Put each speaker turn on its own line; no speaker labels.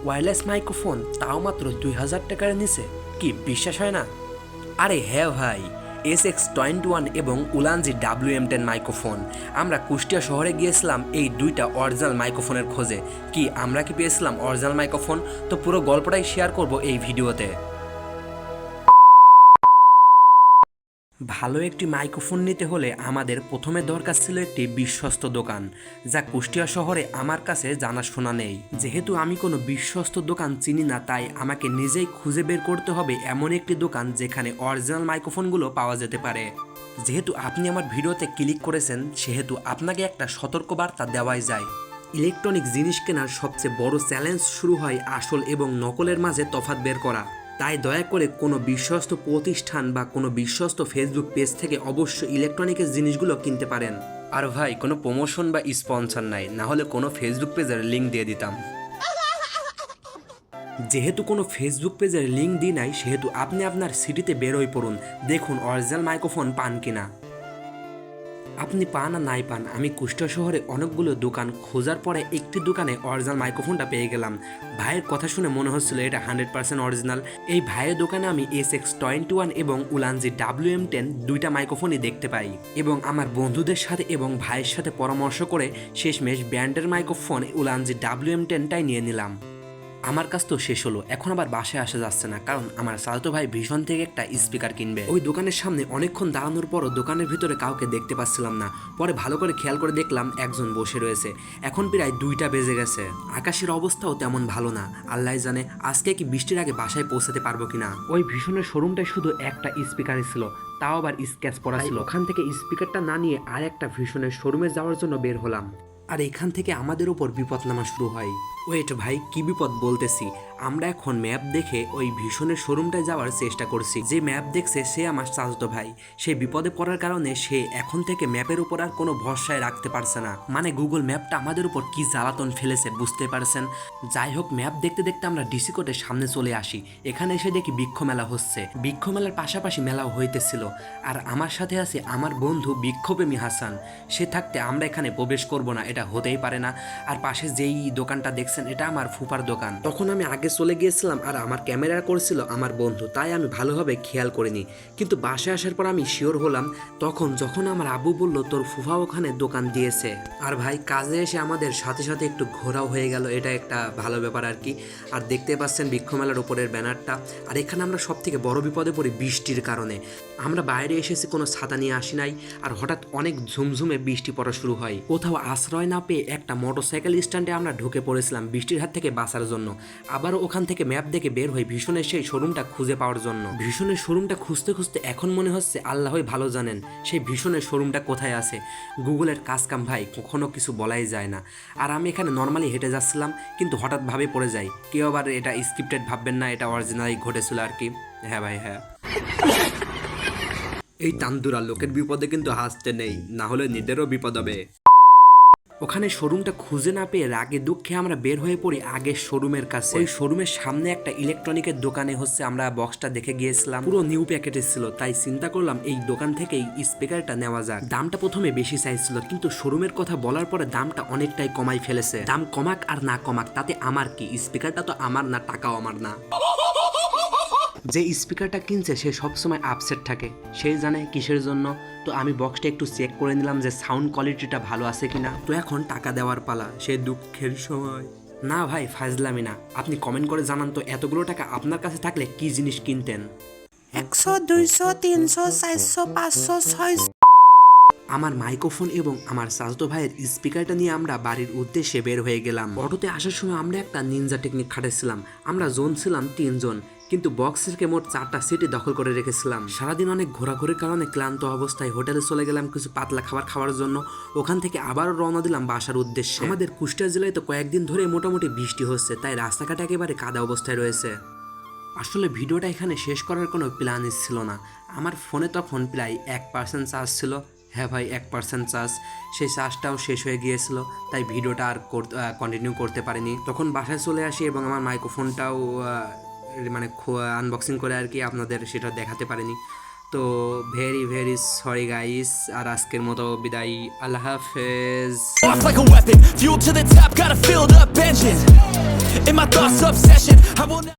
Wireless microphone, তাও মাত্র 2000 টাকার নিচে। কি বিশ্বাস হয় না? আরে হ্যাঁ ভাই, SX21 এবং উলানজি WM10 মাইক্রোফোন। আমরা কুষ্টিয়া শহরে গিয়েছিলাম এই দুইটা অরিজিনাল মাইক্রোফোনের খোঁজে। কি আমরা কি পেয়েছিলাম অরিজিনাল মাইক্রোফোন? তো পুরো গল্পটাই শেয়ার করব এই ভিডিওতে। ভালো একটি মাইক্রোফোন নিতে হলে আমাদের প্রথমে দরকার ছিল একটি বিশ্বস্ত দোকান, যা কুষ্টিয়া শহরে আমার কাছে জানাশোনা নেই। যেহেতু আমি কোনো বিশ্বস্ত দোকান চিনি না, তাই আমাকে নিজেই খুঁজে বের করতে হবে এমন একটি দোকান যেখানে অরিজিনাল মাইক্রোফোনগুলো পাওয়া যেতে পারে। যেহেতু আপনি আমার ভিডিওতে ক্লিক করেছেন, সেহেতু আপনাকে একটা সতর্কবার্তা দেওয়াই যায়। ইলেকট্রনিক জিনিস কেনার সবচেয়ে বড় চ্যালেঞ্জ শুরু হয় আসল এবং নকলের মাঝে তফাৎ বের করা। তাই দয়া করে কোনো বিশ্বস্ত প্রতিষ্ঠান বা কোনো বিশ্বস্ত ফেসবুক পেজ থেকে অবশ্যই ইলেকট্রনিক্স জিনিসগুলো কিনতে পারেন। আর ভাই, কোনো প্রমোশন বা স্পন্সর নাই, না হলে কোনো ফেসবুক পেজের লিঙ্ক দিয়ে দিতাম। যেহেতু কোনো ফেসবুক পেজের লিঙ্ক দিই নাই, সেহেতু আপনি আপনার সিটিতে বেরোয় পড়ুন, দেখুন অরিজিনাল মাইক্রোফোন পান কিনা। আপনি পান আর নাই পান, আমি কুষ্টিয়া শহরে অনেকগুলো দোকান খোঁজার পরে একটি দোকানে অরিজিনাল মাইক্রোফোনটা পেয়ে গেলাম। ভাইয়ের কথা শুনে মনে হচ্ছিল এটা 100% অরিজিনাল। এই ভাইয়ের দোকানে আমি SX21 এবং উলানজি WM10 দুইটা মাইক্রোফোনই দেখতে পাই, এবং আমার বন্ধুদের সাথে এবং ভাইয়ের সাথে পরামর্শ করে শেষমেশ ব্র্যান্ডের মাইক্রোফোন উলানজি WM10টাই নিয়ে নিলাম। আমার কাজ তো শেষ হলো, এখন আবার বাসায় আসা যাচ্ছে না, কারণ আমার সালতো ভাই ভীষণ থেকে একটা স্পিকার কিনবে। ওই দোকানের সামনে অনেকক্ষণ দাঁড়ানোর পরও দোকানের ভিতরে কাউকে দেখতে পাচ্ছিলাম না। পরে ভালো করে খেয়াল করে দেখলাম একজন বসে রয়েছে। এখন প্রায় 2টা বেজে গেছে। আকাশের অবস্থাও তেমন ভালো না, আল্লাহ জানে আজকে কি বৃষ্টির আগে বাসায় পৌঁছাতে পারবো কিনা। ওই ভীষণের শোরুমটায় শুধু একটা স্পিকারই ছিল, তাও আবার স্ক্র্যাচ পড়া ছিল। ওখান থেকে স্পিকারটা না নিয়ে আর একটা ভীষণের শোরুমে যাওয়ার জন্য বের হলাম। আর এখান থেকে আমাদের উপর বিপদ নামা শুরু হয়। ওয়েট ভাই, কি বিপদ বলতেছি? আমরা এখন ম্যাপ দেখে ওই ভীষণের শোরুমটায় যাওয়ার চেষ্টা করছি। যে ম্যাপ দেখছে সে আমার চাচাতো ভাই। সে বিপদে পড়ার কারণে সে এখন থেকে ম্যাপের উপর আর কোনো ভরসায় রাখতে পারছে না। মানে গুগল ম্যাপটা আমাদের উপর কি জ্বালাতন ফেলেছে বুঝতে পারছেন। যাই হোক, ম্যাপ দেখতে দেখতে আমরা ডিসি কোর্টের সামনে চলে আসি। এখানে এসে দেখি বৃক্ষ মেলা হচ্ছে। বৃক্ষ মেলার পাশাপাশি মেলাও হইতেছিল। আর আমার সাথে আছে আমার বন্ধু বিক্ষোভপ্রেমী হাসান। সে থাকতে আমরা এখানে প্রবেশ করব না, এটা হতেই পারে না। আর পাশে যেই দোকানটা দেখছেন, এটা আমার ফুপার দোকান। তখন আমি আগে চলে গিয়েছিলাম আর আমার ক্যামেরা করছিল আমার বন্ধু, তাই আমি ভালোভাবে খেয়াল করিনি। কিন্তু বাসায় আসার পর আমি শিওর হলাম যখন আমার আব্বু বলল তোর ফুফা ওখানে দোকান দিয়েছে। আর ভাই, কাজে এসে আমাদের সাথে সাথে একটু ঘোরাও হয়ে গেল, এটা একটা ভালো ব্যাপার আর কি। আর দেখতে পাচ্ছেন বৃক্ষমেলার উপরের ব্যানারটা। আর এখানে আমরা সব থেকে বড় বিপদে পড়ি বৃষ্টির কারণে। আমরা বাইরে এসেছি, কোনো ছাতা নিয়ে আসি নাই, আর হঠাৎ অনেক ঝুমঝুমে বৃষ্টি পড়া শুরু হয়। কোথাও আশ্রয় না পেয়ে একটা মোটরসাইকেল স্ট্যান্ডে আমরা ঢুকে পড়েছিলাম বৃষ্টির হাত থেকে বাঁচার জন্য। আবারও ওখান থেকে ম্যাপ দেখে বের হই ভীষণের সেই শোরুমটা খুঁজে পাওয়ার জন্য। ভীষণের শোরুমটা খুঁজতে খুঁজতে এখন মনে হচ্ছে আল্লাহই ভালো জানেন সেই ভীষণের শোরুমটা কোথায় আছে। গুগলের কাজকাম ভাই, কখনো কিছু বলাই যায় না। আর আমি এখানে নর্মালি হেঁটে যাচ্ছিলাম, কিন্তু হঠাৎ ভাবে পড়ে যাই। কেউ আবার এটা স্ক্রিপ্টেড ভাববেন না, এটা অরিজিনালি ঘটেছিল আর কি। হ্যাঁ ভাই, হ্যাঁ। এই তান্দুরা লোকের বিপদে কিন্তু হাসতে নেই, না হলে নিজেরও বিপদ হবে। ওখানে শোরুমটা খুঁজে না পেয়ে রাগে দুঃখে আমরা বের হয়ে পড়ি আগের শোরুমের কাছে। ওই শোরুমের সামনে একটা ইলেকট্রনিকের দোকানে আমরা বক্সটা দেখে গিয়েছিলাম, পুরো নিউ প্যাকেটে ছিল। তাই চিন্তা করলাম এই দোকান থেকেই স্পিকারটা নেওয়া যাক। দামটা প্রথমে বেশি চাইছিল, কিন্তু শোরুমের কথা বলার পরে দামটা অনেকটাই কমাই ফেলেছে। দাম কমাক আর না কমাক তাতে আমার কি, স্পিকারটা তো আমার না, টাকাও আমার না। যে স্পিকারটা কিনছে সে সবসময় আপসেট থাকে, সে জানে কিসের জন্য। তো আমি বক্সটা একটু চেক করে নিলাম যে সাউন্ড কোয়ালিটিটা ভালো আছে কিনা। তো এখন টাকা দেওয়ার পালা, সে দুঃখের সময়। না ভাই, ফাজলামি না। আপনি কমেন্ট করে জানান তো, এতগুলো টাকা আপনার কাছে থাকলে কি জিনিস কিনতেন?
100, 200, 300, 400, 500, 600।
আমার মাইক্রোফোন এবং আমার চাচাতো ভাইয়ের স্পিকারটা নিয়ে আমরা বাড়ির উদ্দেশ্যে বের হয়ে গেলাম। অটোতে আসার সময় আমরা একটা নিনজা টেকনিক খাটাইছিলাম। আমরা জন ছিলাম 3 জন, কিন্তু বক্সেরকে মোট 4টা সিটে দখল করে রেখেছিলাম। সারাদিন অনেক ঘোরাঘুরির কারণে ক্লান্ত অবস্থায় হোটেলে চলে গেলাম কিছু পাতলা খাবার খাওয়ার জন্য। ওখান থেকে আবারও রওনা দিলাম বাসার উদ্দেশ্যে। আমাদের কুষ্টিয়া জেলায় তো কয়েকদিন ধরে মোটামুটি বৃষ্টি হচ্ছে, তাই রাস্তাঘাট একেবারে কাদা অবস্থায় রয়েছে। আসলে ভিডিওটা এখানে শেষ করার কোনো প্ল্যানই ছিল না। আমার ফোনে তখন প্রায় 1% চার্জ ছিল। হ্যাঁ ভাই, 1% চার্জ। সেই চার্জটাও শেষ হয়ে গিয়েছিল, তাই ভিডিওটা আর কন্টিনিউ করতে পারিনি। তখন বাসায় চলে আসি এবং আমার মাইক্রোফোনটাও মানে আনবক্সিং করে আর কি আপনাদের সেটা দেখাতে পারিনি। তো ভেরি ভেরি সরি গাইস, আর আজকের মতো বিদায়, আল্লাহ হাফেজ।
Off like a weapon, fuel to the top, got a filled up engine. In my thoughts, obsession. I will